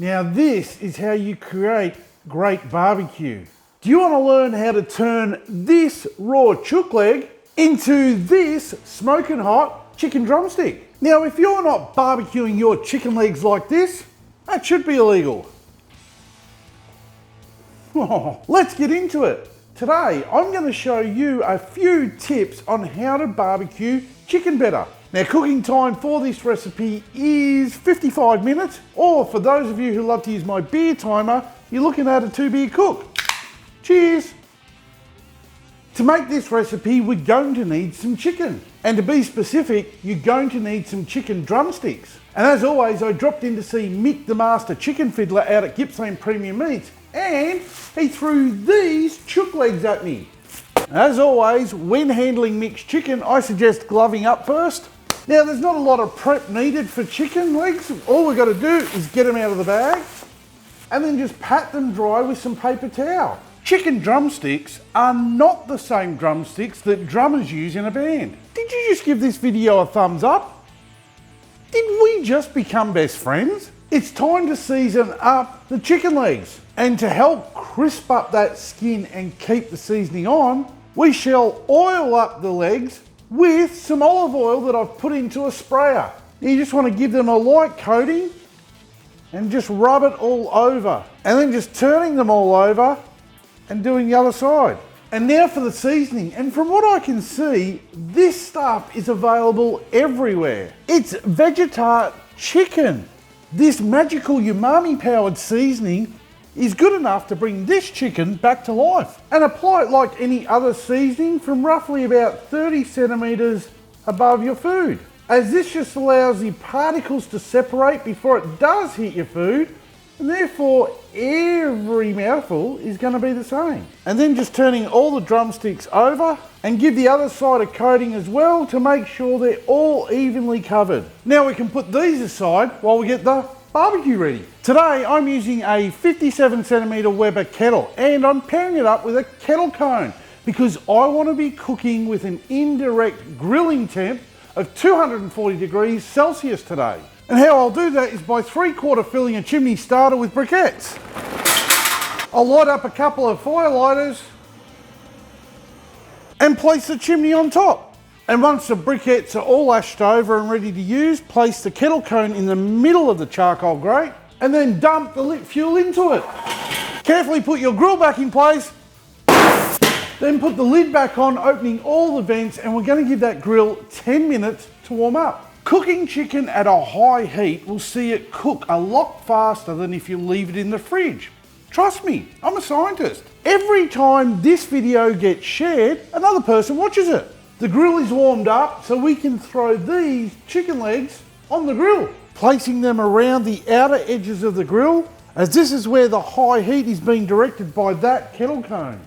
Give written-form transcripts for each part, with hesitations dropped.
Now this is how you create great barbecue. Do you want to learn how to turn this raw chook leg into this smoking hot chicken drumstick? Now if you're not barbecuing your chicken legs like this, that should be illegal. Let's get into it. Today I'm going to show you a few tips on how to barbecue chicken better. Now cooking time for this recipe is 55 minutes, or for those of you who love to use my beer timer, you're looking at a 2-beer cook. Cheers! To make this recipe we're going to need some chicken, and to be specific you're going to need some chicken drumsticks. And as always I dropped in to see Mick the Master Chicken Fiddler out at Gippsland Premium Meats, and he threw these chook legs at me. As always, when handling mixed chicken, I suggest gloving up first. Now there's not a lot of prep needed for chicken legs. All we've got to do is get them out of the bag and then just pat them dry with some paper towel. Chicken drumsticks are not the same drumsticks that drummers use in a band. Did you just give this video a thumbs up? Did we just become best friends? It's time to season up the chicken legs. And to help crisp up that skin and keep the seasoning on, we shall oil up the legs with some olive oil that I've put into a sprayer. You just want to give them a light coating and just rub it all over. And then just turning them all over and doing the other side. And now for the seasoning. And from what I can see, this stuff is available everywhere. It's Vegeta chicken. This magical umami powered seasoning is good enough to bring this chicken back to life, and apply it like any other seasoning from roughly about 30 centimeters above your food, as this just allows the particles to separate before it does hit your food, and therefore every mouthful is going to be the same. And then just turning all the drumsticks over and give the other side a coating as well to make sure they're all evenly covered. Now we can put these aside while we get the barbecue ready. Today I'm using a 57 centimeter Weber kettle, and I'm pairing it up with a kettle cone because I want to be cooking with an indirect grilling temp of 240 degrees Celsius today. And how I'll do that is by 3/4 filling a chimney starter with briquettes. I'll light up a couple of firelighters and place the chimney on top. And once the briquettes are all ashed over and ready to use, place the kettle cone in the middle of the charcoal grate and then dump the lit fuel into it. Carefully put your grill back in place, then put the lid back on, opening all the vents, and we're going to give that grill 10 minutes to warm up. Cooking chicken at a high heat will see it cook a lot faster than if you leave it in the fridge. Trust me, I'm a scientist. Every time this video gets shared, another person watches it. The grill is warmed up, so we can throw these chicken legs on the grill, placing them around the outer edges of the grill, as this is where the high heat is being directed by that kettle cone.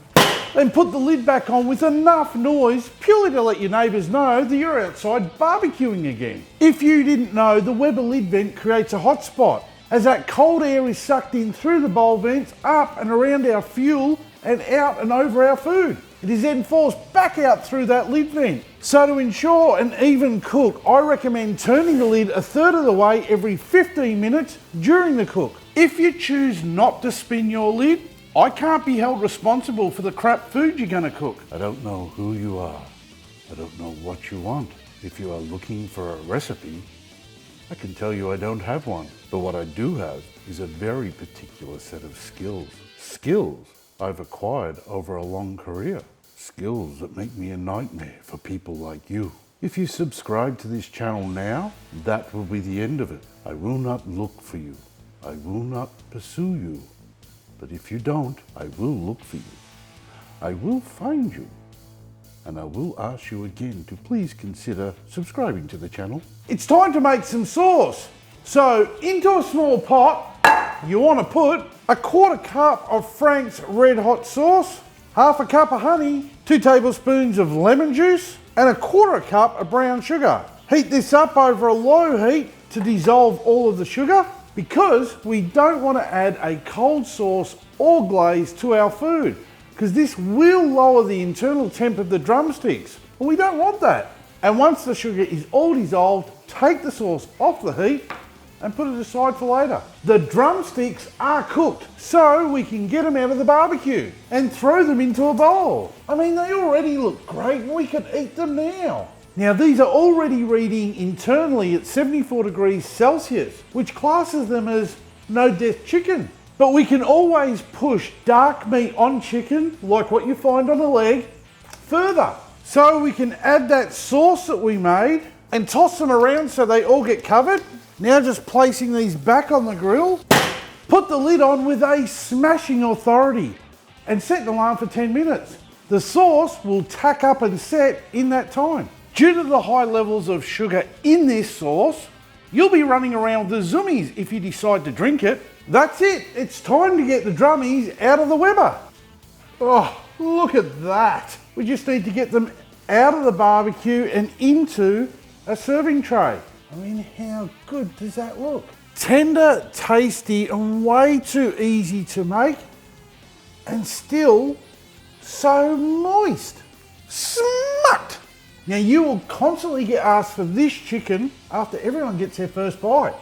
Then put the lid back on with enough noise, purely to let your neighbours know that you're outside barbecuing again. If you didn't know, the Weber lid vent creates a hot spot, as that cold air is sucked in through the bowl vents, up and around our fuel, and out and over our food. It is then forced back out through that lid vent. So to ensure an even cook, I recommend turning the lid 1/3 of the way every 15 minutes during the cook. If you choose not to spin your lid, I can't be held responsible for the crap food you're going to cook. I don't know who you are. I don't know what you want. If you are looking for a recipe, I can tell you I don't have one. But what I do have is a very particular set of skills. Skills I've acquired over a long career. Skills that make me a nightmare for people like you. If you subscribe to this channel now, that will be the end of it. I will not look for you. I will not pursue you. But if you don't, I will look for you. I will find you. And I will ask you again to please consider subscribing to the channel. It's time to make some sauce. So into a small pot, you want to put 1/4 cup of Frank's Red Hot sauce, 1/2 cup of honey, 2 tablespoons of lemon juice, and 1/4 cup of brown sugar. Heat this up over a low heat to dissolve all of the sugar, because we don't want to add a cold sauce or glaze to our food, because this will lower the internal temp of the drumsticks, and we don't want that. And once the sugar is all dissolved, take the sauce off the heat and put it aside for later. The drumsticks are cooked, so we can get them out of the barbecue and throw them into a bowl. I mean, they already look great and we can eat them now. Now these are already reading internally at 74 degrees Celsius, which classes them as no death chicken. But we can always push dark meat on chicken, like what you find on a leg, further. So we can add that sauce that we made and toss them around so they all get covered. Now just placing these back on the grill, put the lid on with a smashing authority and set an alarm for 10 minutes. The sauce will tack up and set in that time. Due to the high levels of sugar in this sauce, you'll be running around with the zoomies if you decide to drink it. That's it, it's time to get the drummies out of the Weber. Oh, look at that. We just need to get them out of the barbecue and into a serving tray. I mean, how good does that look? Tender, tasty, and way too easy to make, and still so moist. Smut! Now you will constantly get asked for this chicken after everyone gets their first bite.